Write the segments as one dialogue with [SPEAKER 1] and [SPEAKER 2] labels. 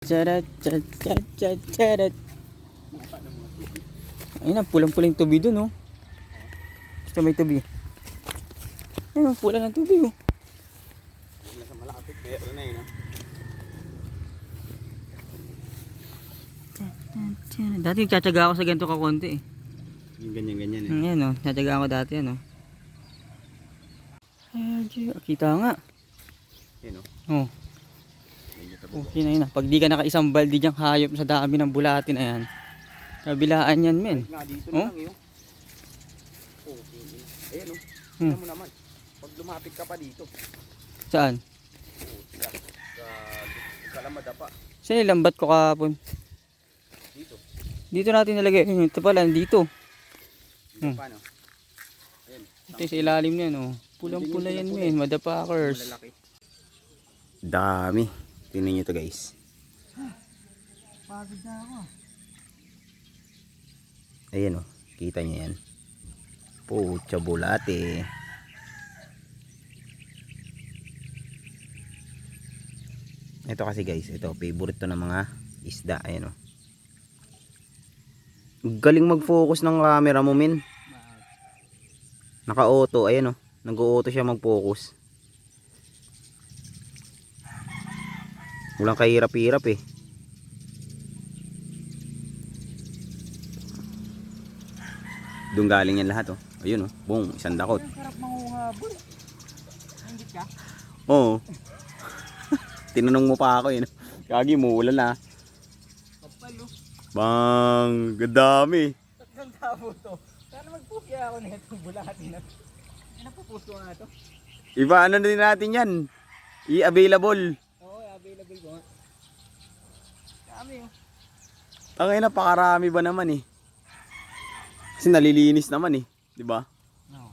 [SPEAKER 1] Charat, charat, charat, charat, charat. Ayun na, pulang-pulang tubi dun, oh. Gusto may tubi. Ayun, pula ng tubi, oh.
[SPEAKER 2] Nasa malapit, pero na yun,
[SPEAKER 1] Dati tsatsaga ako sa ganito kakonti, eh.
[SPEAKER 2] yung ganyan-ganyan, eh.
[SPEAKER 1] Ayan, oh. Tsatsaga ako dati, ano. Ayan, kita nga.
[SPEAKER 2] Yun, oh.
[SPEAKER 1] Oh. Okay na yun, ah. Pag di ka naka-isang baldi diyang hayop sa dami ng bulatin, ayan. Kabilaan yan, men.
[SPEAKER 2] Nga, dito
[SPEAKER 1] Oh?
[SPEAKER 2] na lang, yun. Oh, ayan, oh.
[SPEAKER 1] Hmm.
[SPEAKER 2] Tignan mo naman. Pag lumapit ka pa dito.
[SPEAKER 1] Saan?
[SPEAKER 2] Oh, siya. Sa kalamada pa.
[SPEAKER 1] Saan lambat ko kahapon?
[SPEAKER 2] Dito.
[SPEAKER 1] Dito natin nalagay. Ito pala, dito.
[SPEAKER 2] Dito pa, no? Ayan.
[SPEAKER 1] Ito sa ilalim niyan, oh. Pulang-pula yan, men. Motherfuckers.
[SPEAKER 2] Malalaki. Dami. Tingnan nyo to, guys.
[SPEAKER 1] Pagod na ako.
[SPEAKER 2] Ayan, oh. Kita nyo yan. Pucha bulate. Ito kasi, guys. Ito, favorite to ng mga isda. Ayan, oh. Galing mag-focus ng camera mo, min. Naka-auto. Ayan, oh. Nag-auto siya mag-focus. Walang kahirap-hirap, eh. Doon galing yan lahat, oh. Ayun, oh. Boom, isang dakot.
[SPEAKER 1] Sarap mangungabol. Hindi ka?
[SPEAKER 2] Oo. Tinanong mo pa ako, yun. Kagi mo, wala na.
[SPEAKER 1] Kapalo.
[SPEAKER 2] Bang, gadami.
[SPEAKER 1] Tatlong tabo to. Sana magpupya ako na itong bulati na. Ay, napupusto nga ito.
[SPEAKER 2] Iba, ano na din natin yan. I-available.
[SPEAKER 1] Oo, available ko nga. Dami, oh.
[SPEAKER 2] Tangay, napakarami ba naman, eh. Kasi nalilinis naman, eh. Diba?
[SPEAKER 1] No.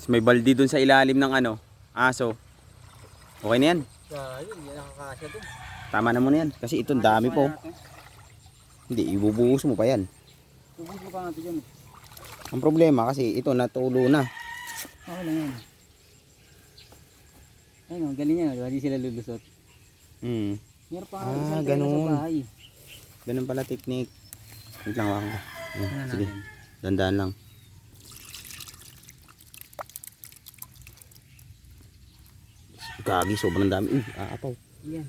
[SPEAKER 2] May baldi dun sa ilalim ng ano, aso. Okay na yan.
[SPEAKER 1] Ayun, hindi nakakasya to.
[SPEAKER 2] Tama na mo na yan. Kasi ito, dami po. Hindi, ibubuhos mo pa yan.
[SPEAKER 1] Ubus mo pa natin dyan.
[SPEAKER 2] Ang problema kasi ito natulo na.
[SPEAKER 1] Oo lang yan. Ayun, galing yan. Hindi sila lulusot. Meron pa nga isang tela
[SPEAKER 2] ganun.
[SPEAKER 1] sa bahay.
[SPEAKER 2] Ganun pala technique. Wait lang, wala ka.
[SPEAKER 1] Ano
[SPEAKER 2] Sige,
[SPEAKER 1] natin?
[SPEAKER 2] dandaan lang. Gagi, sobrang dami. Aapaw.
[SPEAKER 1] Yan.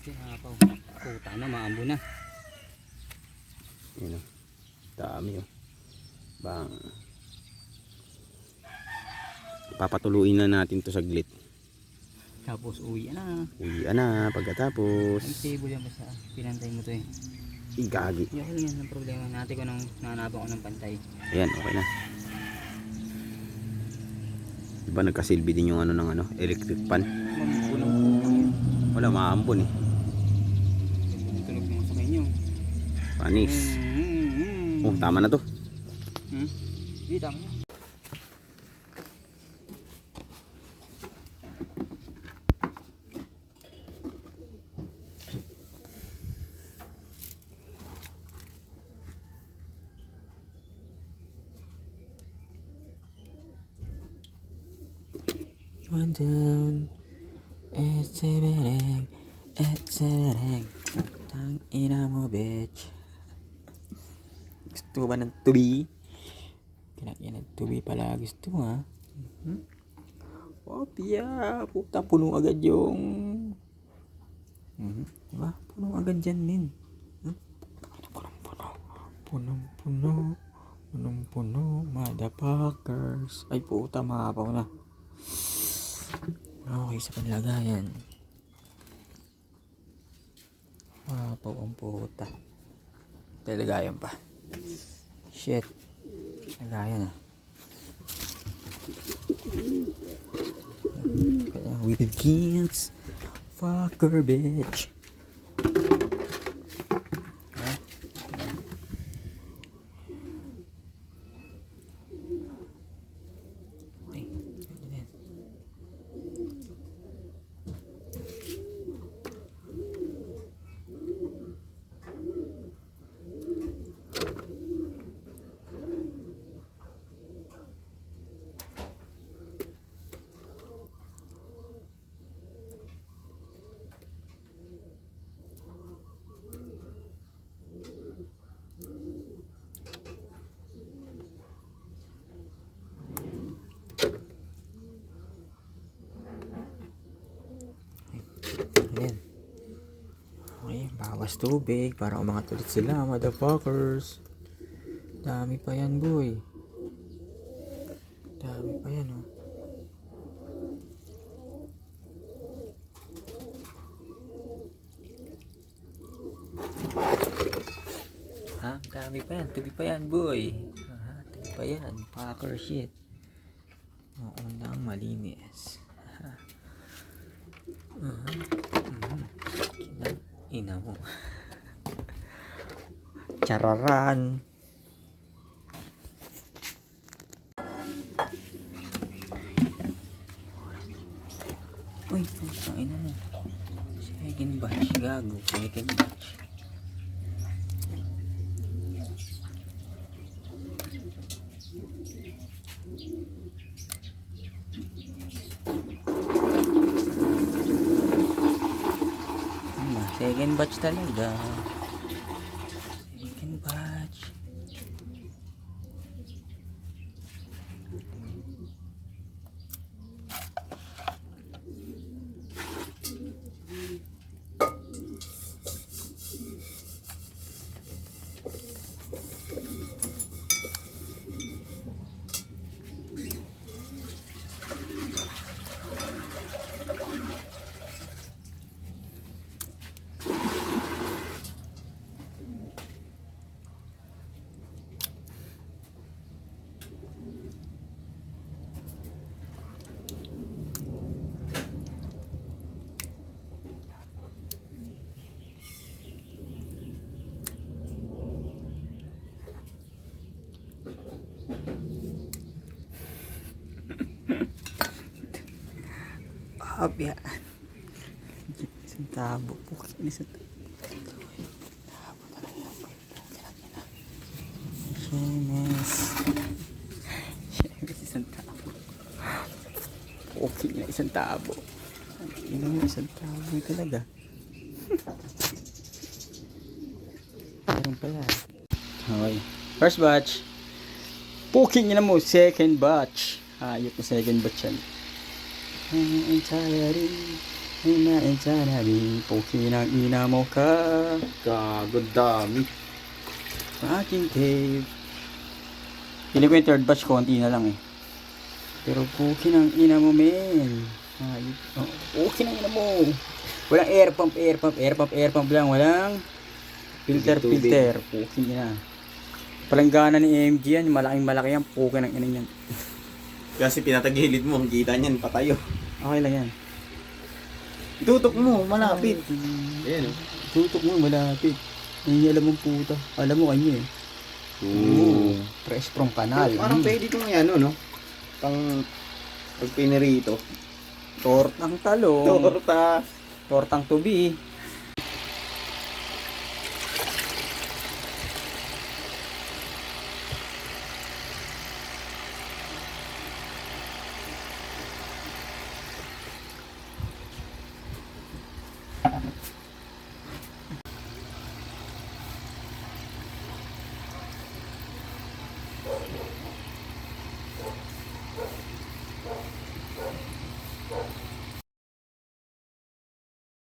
[SPEAKER 1] Sinapaw. Puta na, maambo na.
[SPEAKER 2] Yan o. Dami o. Bang. Papatuluin na natin to saglit.
[SPEAKER 1] Tapos uwi na.
[SPEAKER 2] Uwian na pagkatapos.
[SPEAKER 1] Ang table yan basta. Pinantay mo to eh.
[SPEAKER 2] Gagi.
[SPEAKER 1] Hindi ako yan ang problema. Natin ko nang nananapan ko ng pantay.
[SPEAKER 2] Ayan, okay na. Diba nagkasilbi din yung ano ng ano, electric pan?
[SPEAKER 1] Mampunong po yan.
[SPEAKER 2] Wala, maambon eh.
[SPEAKER 1] Tunog mo sa kanyo.
[SPEAKER 2] Panis. Oh, tama na to.
[SPEAKER 1] Hindi, tama na. One down, it's a bereng, tang ina mo bitch. Gusto ba ng tubi? Kinakain ng tubi pala gusto mo, ha? Oh piya, puta puno agad yung diba? Puno agad dyan din. Punong-puno, motherfuckers. Ay puta, mahapaw na. Okay, sa panlagayan. Mahapaw ang puta. Talagayan pa. Shit. Lagayan, ah. With kids. Fucker bitch. bukas tubig para umangat ulit sila, motherfuckers. Dami pa yan, boy. Dami pa yan, oh. Ha? Dami pa yan. Tubi pa yan, boy. Ha? Tubi pa yan. Fucker shit. Maunang malinis. Ha? Ina mo. Chararan. Uy, ang ina mo. Second batch, gago. Second batch. Second batch talaga. Second batch. Abya. Isang tabo. Pukin isang tabo. Tabo talaga. Shemes. Shemes isang tabo. Pukin na isang tabo. Ino mo isang tabo talaga. Meron pala. Okay. First batch. Pukin na mo. Second batch. Hayop na second batch yan. Entirely, puki ng ina mo ka.
[SPEAKER 2] Gagod dami.
[SPEAKER 1] Aking cave. Pili ko yung third batch, konti na lang eh. Pero puki ng ina mo, men. Puki ng ina mo. Walang air pump lang. Walang filter. Puki na. Palanggana ni AMG yan, malaking malaki yan. Puki ng ina yan.
[SPEAKER 2] Kasi pinatagilid mo, ang kita niyan, patayo.
[SPEAKER 1] Okay lang yan.
[SPEAKER 2] Tutok mo, malapit. Ayan o.
[SPEAKER 1] Tutok mo, malapit. Hindi alam mong puta. Alam mo kanya eh. Fresh from kanal.
[SPEAKER 2] Parang pwede itong ano, no? Pang pag pinirito.
[SPEAKER 1] Tortang talong.
[SPEAKER 2] Torta.
[SPEAKER 1] Tortang tubi.